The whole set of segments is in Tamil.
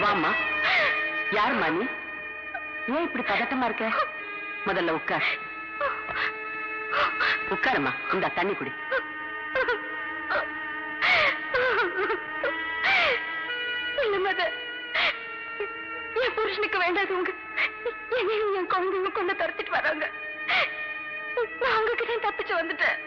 வாமா, யாருமா நீ? ஏன் இப்படி பதட்டமா இருக்க? முதல்ல உட்கார். உட்காருமா, இந்த தண்ணி குடி. என் புருஷனுக்கு வேண்டாதவங்க என்னையும் என் குழந்தைங்க கொண்டு துரத்திட்டு வராங்க. நான் உங்ககிட்ட தப்பிச்சு வந்துட்டேன்.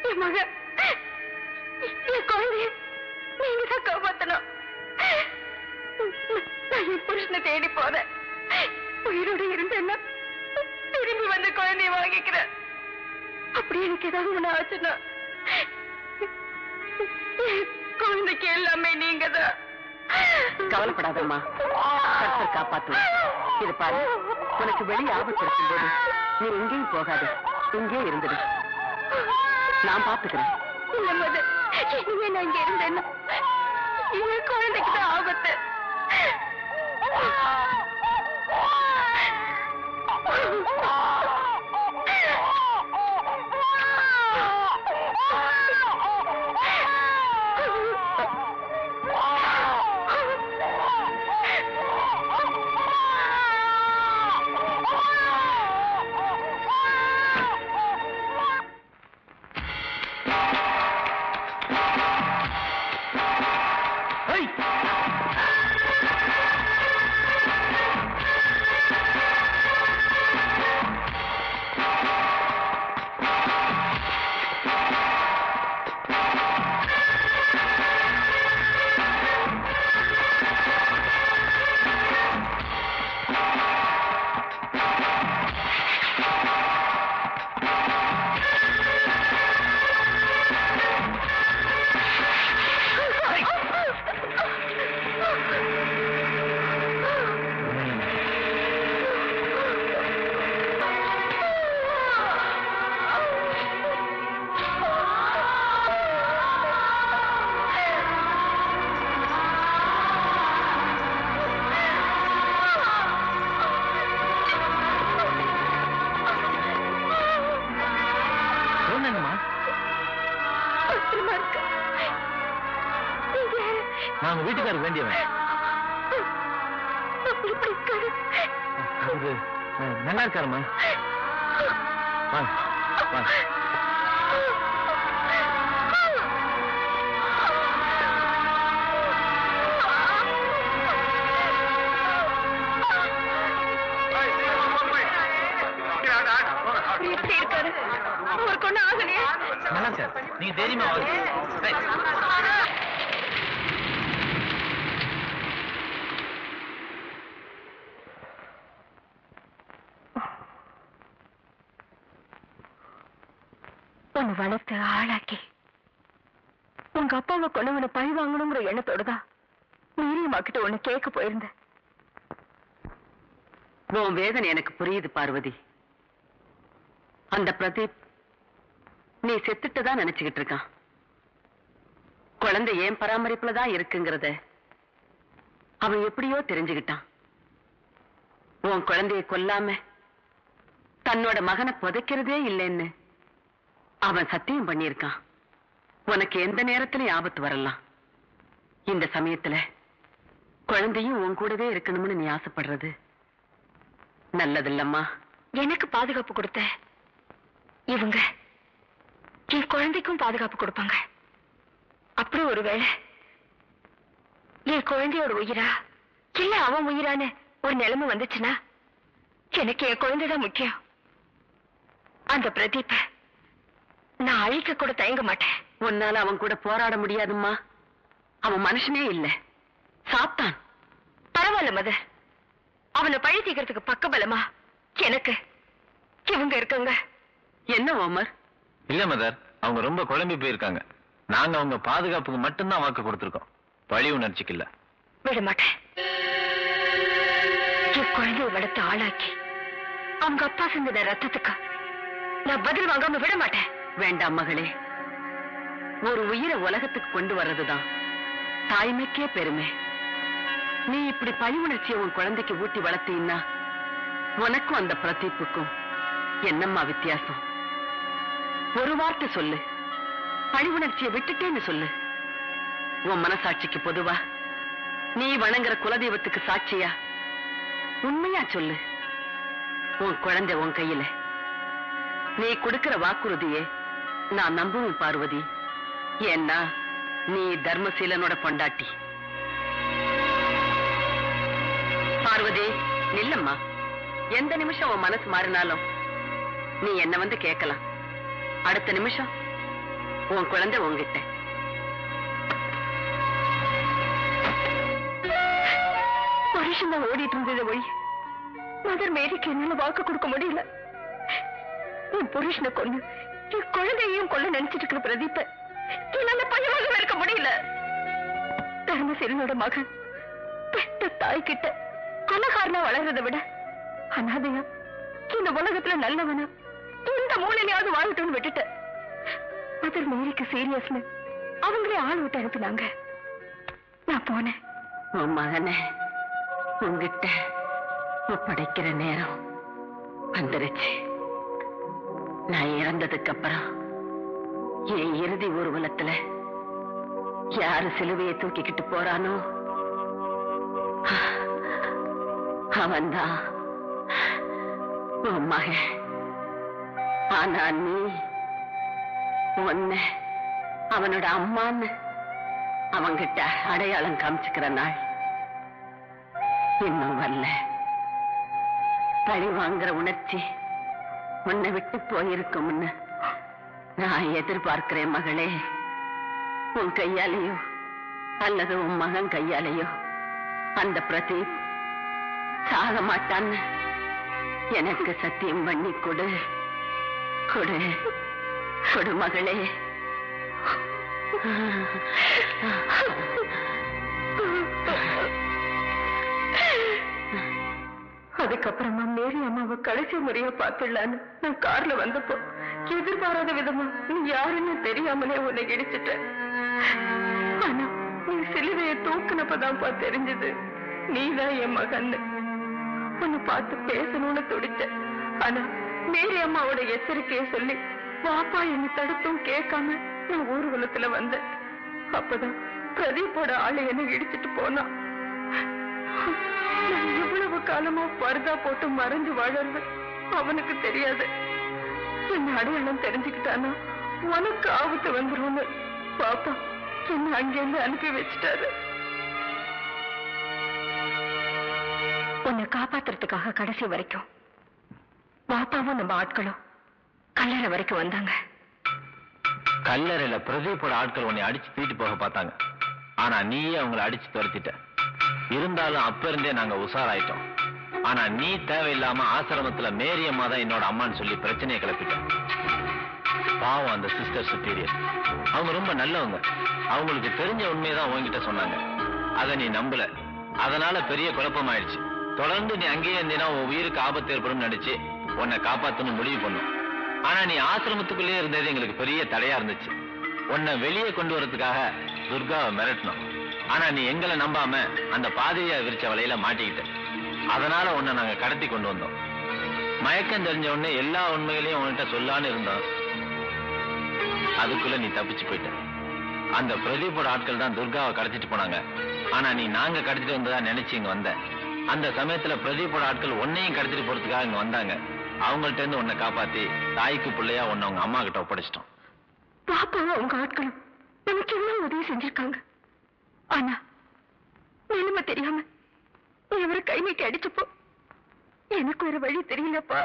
என் மக, என் குழந்தைய நீங்க தான் காப்பாத்தணும். நான் என் புருஷனை தேடி போறேன். உயிரோடு இருந்தேன்னா திரும்பி வந்து குழந்தைய வாங்கிக்கிறேன். அப்படி எனக்கு ஏதாவது ஒண்ணு ஆச்சுன்னா குழந்தைக்கு எல்லாமே நீங்க தான். கவலைப்படாதம்மா, கர்த்தர் காப்பாத்து. இது பாரு, உனக்கு வெளியே ஆபத்து இருக்கும் போது நீ எங்கேயும் போகாது, இங்கே இருந்துடு. நான் பாத்துக்கிறேன். இல்ல மது, இனிமே நான் இங்க இருந்தேன்னா என் குழந்தைக்கு தான் ஆபத்து. நான் வீட்டுக்காரருக்கு வேண்டியவன். நல்லா இருக்காருமா. நல்லா சார், நீங்க தைரியமா உன்னை வளர்த்து ஆளாக்கி உங்க அப்பாவை கொண்டு பழி வாங்கணுங்கிற எண்ணத்தோடுதான் மீறியமாக்கிட்ட உன்னை கேட்க போயிருந்த. உன் வேதனை எனக்கு புரியுது பார்வதி. அந்த பிரதீப் நீ செத்துட்டுதான் நினைச்சுக்கிட்டு இருக்கான். குழந்தை ஏன் பராமரிப்புலதான் இருக்குங்கிறத அவன் எப்படியோ தெரிஞ்சுக்கிட்டான். உன் குழந்தைய கொல்லாம தன்னோட மகனை புதைக்கிறதே இல்லைன்னு அவன் சத்தியம் பண்ணியிருக்கான். உனக்கு எந்த நேரத்திலும் ஆபத்து வரலாம். இந்த சமயத்துல குழந்தையும் உன் கூடவே இருக்கணும்னு நீ ஆசைப்படுறது நல்லதில்லம்மா. எனக்கு பாதுகாப்பு கொடுத்த இவங்க என் குழந்தைக்கும் பாதுகாப்பு கொடுப்பாங்க. அப்படி ஒருவேளை என் குழந்தையோட உயிரா இல்ல அவன் உயிரான ஒரு நிலைமை வந்துச்சுன்னா எனக்கு என் குழந்தைதான் முக்கியம். அந்த பிரதீப நான் அழிக்க கூட தயங்க மாட்டேன். உன்னால அவன் கூட போராட முடியாதும்மா. அவன் மனுஷனே இல்ல, சாத்தான். பரவாயில்ல மதர், அவனை பழி தீக்கிறதுக்கு பக்க பலமா எனக்கு இவங்க இருக்காங்க. என்ன ஓமர்? இல்ல மதர், அவங்க ரொம்ப குழம்பி போயிருக்காங்க. நாங்க அவங்க பாதுகாப்புக்கு மட்டும்தான் வாக்கு கொடுத்திருக்கோம், பழி உணர்ச்சிக்கு இல்ல. விட மாட்டேன். என் குழந்தைய வளர்த்து ஆளாக்கி அவங்க அப்பா செஞ்ச ரத்தத்துக்கு நான் பதில் வாங்காம விட மாட்டேன். வேண்டாம் மகளே, ஒரு உயிரை உலகத்துக்கு கொண்டு வர்றதுதான் தாய்மைக்கே பெருமை. நீ இப்படி பழி உணர்ச்சியை உன் குழந்தைக்கு ஊட்டி வளர்த்தீன்னா உனக்கும் அந்த பிரதீப்புக்கும் என்னம்மா வித்தியாசம்? ஒரு வார்த்தை சொல்லு, பழி உணர்ச்சியை விட்டுட்டேன்னு சொல்லு. உன் மனசாட்சிக்கு பொதுவா நீ வணங்குற குலதெய்வத்துக்கு சாட்சியா உண்மையா சொல்லு. உன் குழந்தை உன் கையில. நீ கொடுக்கிற வாக்குறுதியே நான் நம்புவேன் பார்வதி. ஏன்னா நீ தர்மசீலனோட பொண்டாட்டி. பார்வதி நில்லம்மா. எந்த நிமிஷம் உன் மனசு மாறினாலும் நீ என்ன வந்து கேட்கலாம். அடுத்த நிமிஷம் உன் குழந்தை உன்கிட்ட. வருஷம் தான் ஓடிட்டு இருந்தது ஒழி மதர் மேரிக்கு என்னால வாக்கு கொடுக்க முடியல. என் புருஷனை கொண்டு என் குழந்தையையும் கொள்ள நினைச்சிட்டு இருக்கிற பிரதீப்ப என்னால பையனாக இருக்க முடியல. தர்மசீலனோட மகன் பெத்த தாய் கிட்ட கொலகாரனா வளர்றதை விட அனாதையா இந்த உலகத்துல நல்லவனா இந்த மூலையாவது வாழட்டும்னு விட்டுட்ட. மதர் மேரிக்கு சீரியஸ்னு அவங்களே ஆள் விட்டு அனுப்பினாங்க. நான் போனேன். உன் மகனை உன்கிட்ட ஒப்படைக்கிற நேரம் வந்துருச்சு. நான் இறந்ததுக்கு அப்புறம் என் இறுதி ஊர்வலத்துல யாரு சிலுவையை தூக்கிக்கிட்டு போறானோ அவன்தான் உன் மகன். ஆனா நீ உன்னை அவனோட அம்மான்னு அவன்கிட்ட அடையாளம் காமிச்சுக்கிற நாள் இன்னும் வரல. பழி வாங்குற உணர்ச்சி உன்னை விட்டு போயிருக்கும்னு நான் எதிர்பார்க்கிறேன் மகளே. உன் கையாலேயோ அல்லது உன் மகன் கையாலேயோ அந்த பிரதீப் சாக மாட்டான்னு எனக்கு சத்தியம் பண்ணி கொடு. கொடு கொடு மகளே. அதுக்கப்புறமா மேரி அம்மாவை கடைசி முறையா பார்த்துடலான்னு நான் கார்ல வந்தப்போ எதிர்பாராத விதமா நீ யாருன்னு தெரியாமலே உன்னை இடிச்சிட்ட. ஆனா நீ சிலுவையை தூக்குனப்பதான்ப்பா தெரிஞ்சது நீதான் என் மகன். உன்னை பார்த்து பேசணும்னு துடிச்ச. ஆனா மேரி அம்மாவோட எச்சரிக்கையை சொல்லி பாப்பா என்னை தடுத்தும் கேட்காம நான் ஊர்வலத்துல வந்தேன். அப்பதான் பிரதீப்போட ஆளு என்ன இடிச்சிட்டு போனான். நான் எவ்வளவு காலமா பர்தா போட்டு மறைஞ்சு வாழறது அவனுக்கு தெரியாது. என்ன அடையாளம் தெரிஞ்சுக்கிட்டானா உனக்கு ஆபத்து வந்துரும்னு பாப்பா என்ன அங்கிருந்து அனுப்பி வச்சுட்டாரு. உன்னை காப்பாத்துறதுக்காக கடைசி வரைக்கும் பாப்பாவும் நம்ம ஆட்களும் கல்லறை வரைக்கும் வந்தாங்க. கல்லறையில பிரதீப்போட ஆட்கள் உன்னை அடிச்சு தூக்கிட்டு போக பார்த்தாங்க. ஆனா நீயே அவங்களை அடிச்சு துரத்திட்ட. இருந்தாலும் அப்ப இருந்தே நாங்க உஷாராயிட்டோம். ஆனா நீ தேவையில்லாம ஆசிரமத்துல மேரி அம்மா தான் என்னோட அம்மான்னு சொல்லி பிரச்சனையை கிளப்பிட்ட. பாவம் அந்த சிஸ்டர் சுப்பீரியர். அவங்க ரொம்ப நல்லவங்க. அவங்களுக்கு தெரிஞ்ச உண்மையதான் உங்ககிட்ட சொன்னாங்க. அதை நீ நம்பல. அதனால பெரிய குழப்பமாயிடுச்சு. தொடர்ந்து நீ அங்கேயே இருந்தீனா உன் உயிருக்கு ஆபத்து ஏற்படும் நினைச்சு உன்னை காப்பாத்தணும் முடிவு பண்ணும். ஆனா நீ ஆசிரமத்துக்குள்ளே இருந்தது எங்களுக்கு பெரிய தடையா இருந்துச்சு. உன்னை வெளியே கொண்டு வரதுக்காக துர்காவை மிரட்டணும். ஆனா நீ எங்களை நம்பாம அந்த பாதையை விரிச்ச வலையில மாட்டிக்கிட்ட. அதனால உன்னை நாங்க கடத்தி கொண்டு வந்தோம். மயக்கம் தெரிஞ்ச உடனே எல்லா உண்மைகளையும் உன்கிட்ட சொல்லான்னு இருந்தோம். அதுக்குள்ள நீ தப்பிச்சு போயிட்ட. அந்த பிரதீப்போட ஆட்கள் தான் துர்காவை கடத்திட்டு போனாங்க. ஆனா நீ நாங்க கடத்திட்டு வந்ததா நினைச்சு இங்க வந்த. அந்த சமயத்துல பிரதீப்போட ஆட்கள் உன்னையும் கடத்திட்டு போறதுக்காக இங்க வந்தாங்க. அவங்கள்ட்ட இருந்து உன்னை காப்பாத்தி தாய்க்கு பிள்ளையா உன்னை அவங்க அம்மா கிட்ட ஒப்படைச்சிட்டோம். பாப்பாவும் அவங்க ஆட்களும் நமக்கு எல்லாம் உதவி செஞ்சிருக்காங்க. ஆனா நிலைமை தெரியாம இவரை கை நீட்டி அடிச்சப்போ எனக்கு ஒரு வழி தெரியலப்பா.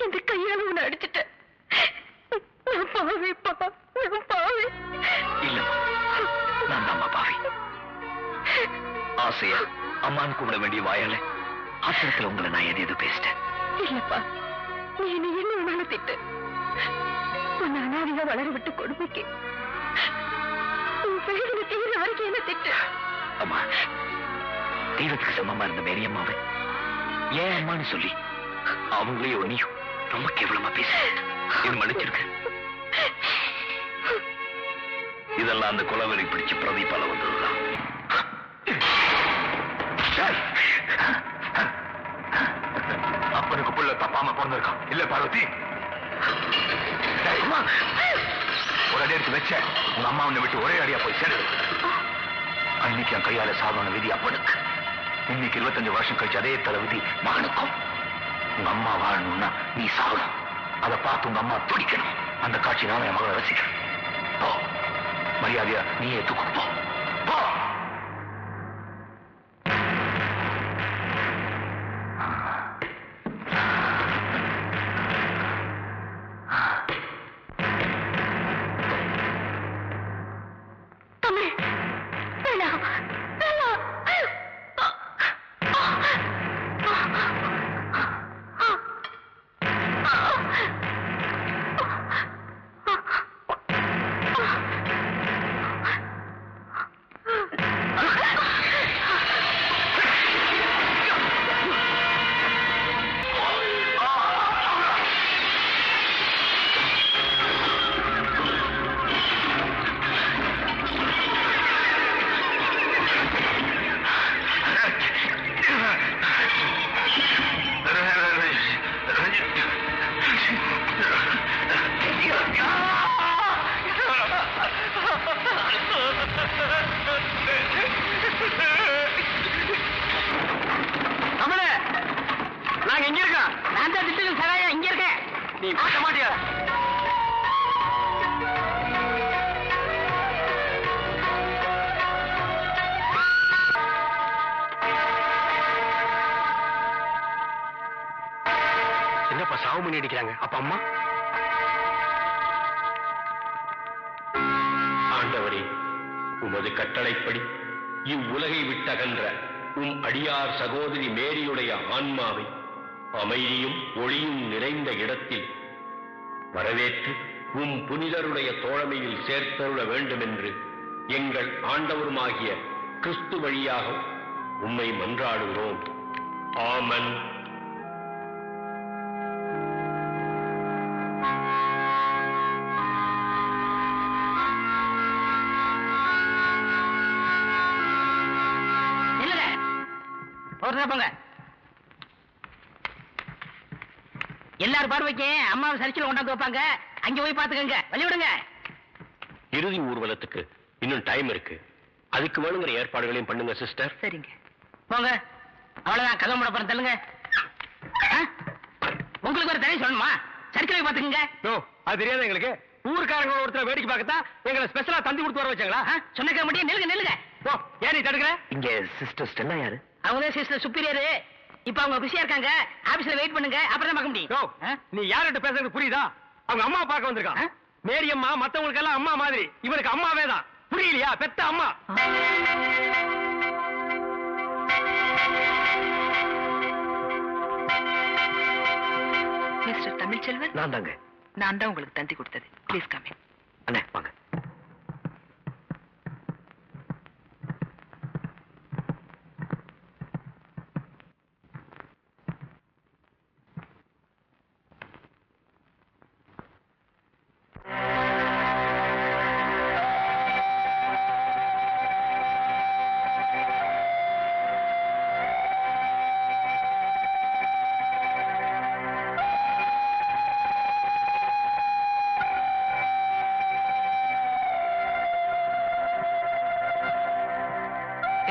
இந்த கையால உன்னை அடிச்சுட்டேன். நான் பாவிப்பா, நான் பாவி. இல்லம்மா, நான் தான் பாவி. ஆசையா அம்மான்னு கூப்பிட வேண்டிய வாயால ஆத்திரத்துல உங்களை நான் எது பேசிட்டேன். இல்லப்பா, நீ என்ன வேணாலும் திட்டு. உன்னை அனாதையா வளர விட்டு கொடுமைக்கு வேதனை தீர வரைக்கும் என்ன திட்டு. அம்மா, தெய்வத்துக்கு சமமா இருந்த மேரி அம்மாவை ஏன் அம்மான்னு சொல்லி அவங்களையும் உன்னையும் ரொம்ப கேவலமா பேச. இது மன்னிச்சிருக்கு. இதெல்லாம் அந்த குலவெறி பிடிச்சு பிரதீபால வந்ததுதான். அப்பனுக்கு புள்ள தப்பாம பிறந்திருக்கான் இல்ல பார்வதி? ஒரு அடி எடுத்து வச்ச உங்க அம்மா உன்னை விட்டு ஒரே அடியா போய் சேரு. அன்னைக்கு என் கையால சாதாரண விதி அப்பனுக்கு, இன்னைக்கு 25 வருஷம் கழிச்சு அதே தலை விதி மகனுக்கும். உங்க அம்மா வாழணும்னா நீ சாகணும். அதை பார்த்து உங்க அம்மா துடிக்கணும். அந்த காட்சி நானும் என் மகளை ரசிக்கிறேன். போ, மரியாதையா நீயே தூக்கு போ. போ. நாங்க எங்க இருக்கோம்? நான் தான் திட்டுகள் சகாயா இங்க இருக்கேன். நீ பார்க்க மாட்டியா? என்னப்பா சாவு பண்ணி அடிக்கிறாங்க? அப்ப அம்மா? ஆண்டவரே, உமது கட்டளைப்படி இவ்வுலகை விட்டகன்ற உம் அடியார் சகோதரி மேரியுடைய ஆன்மாவை அமைதியும் ஒளியும் நிறைந்த இடத்தில் வரவேற்று உம் புனிதருடைய தோழமையில் சேர்த்தருள வேண்டும் என்று எங்கள் ஆண்டவருமாகிய கிறிஸ்து வழியாக உம்மை மன்றாடுகிறோம். ஆமன். போங்க. எல்லாரும் பார்வைக்கு அம்மாவை சரிச்சில கொண்டாந்து வைப்பாங்க. அங்க போய் பாத்துக்கங்க. வழிவிடுங்க. இறுதி ஊர்வலத்துக்கு இன்னும் டைம் இருக்கு. அதுக்கு வேணுங்கிற ஏற்பாடுகளையும் பண்ணுங்க சிஸ்டர். சரிங்க. போங்க. அவ்வளவுதான். கதவு மூட போறேன். தள்ளுங்க. உங்களுக்கு ஒரு தனி சொல்லணுமா? சரிச்சில பாத்துக்கங்க. அது தெரியாது எங்களுக்கு. ஊருக்காரங்களோட ஒருத்தர் வேடிக்கை பார்க்கத்தான் எங்களை ஸ்பெஷலா தந்தி கொடுத்து வர வச்சாங்களா? சொன்ன முடியும். நில்லுங்க நில்லுங்க. ஏன் நீ தடுக்கிற? இங்க சிஸ்டர் ஸ்டெல்லா யாரு? அவங்க சிஸ்டர் சுப்பீரியர். இப்ப அவங்க பிஸியா இருக்காங்க. ஆபீஸ்ல வெயிட் பண்ணுங்க. அப்புறம் தான் பார்க்க முடியும். நீ யார்கிட்ட பேசுறது புரியுதா? அவங்க அம்மா பார்க்க வந்திருக்கான். மேரி அம்மா மத்தவங்களுக்கு எல்லாம் அம்மா மாதிரி, இவருக்கு அம்மாவே தான். புரியலையா? பெத்த அம்மா. மிஸ்டர் தமிழ்ச்செல்வன், நான் தாங்க. நான் தான் உங்களுக்கு தந்தி கொடுத்தது. Please come in. அண்ணே வாங்க.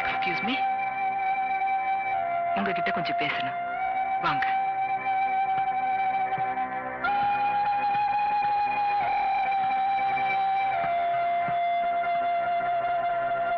எக்ஸ்கியூஸ் மீ, உங்ககிட்ட கொஞ்சம் பேசணும். வாங்க.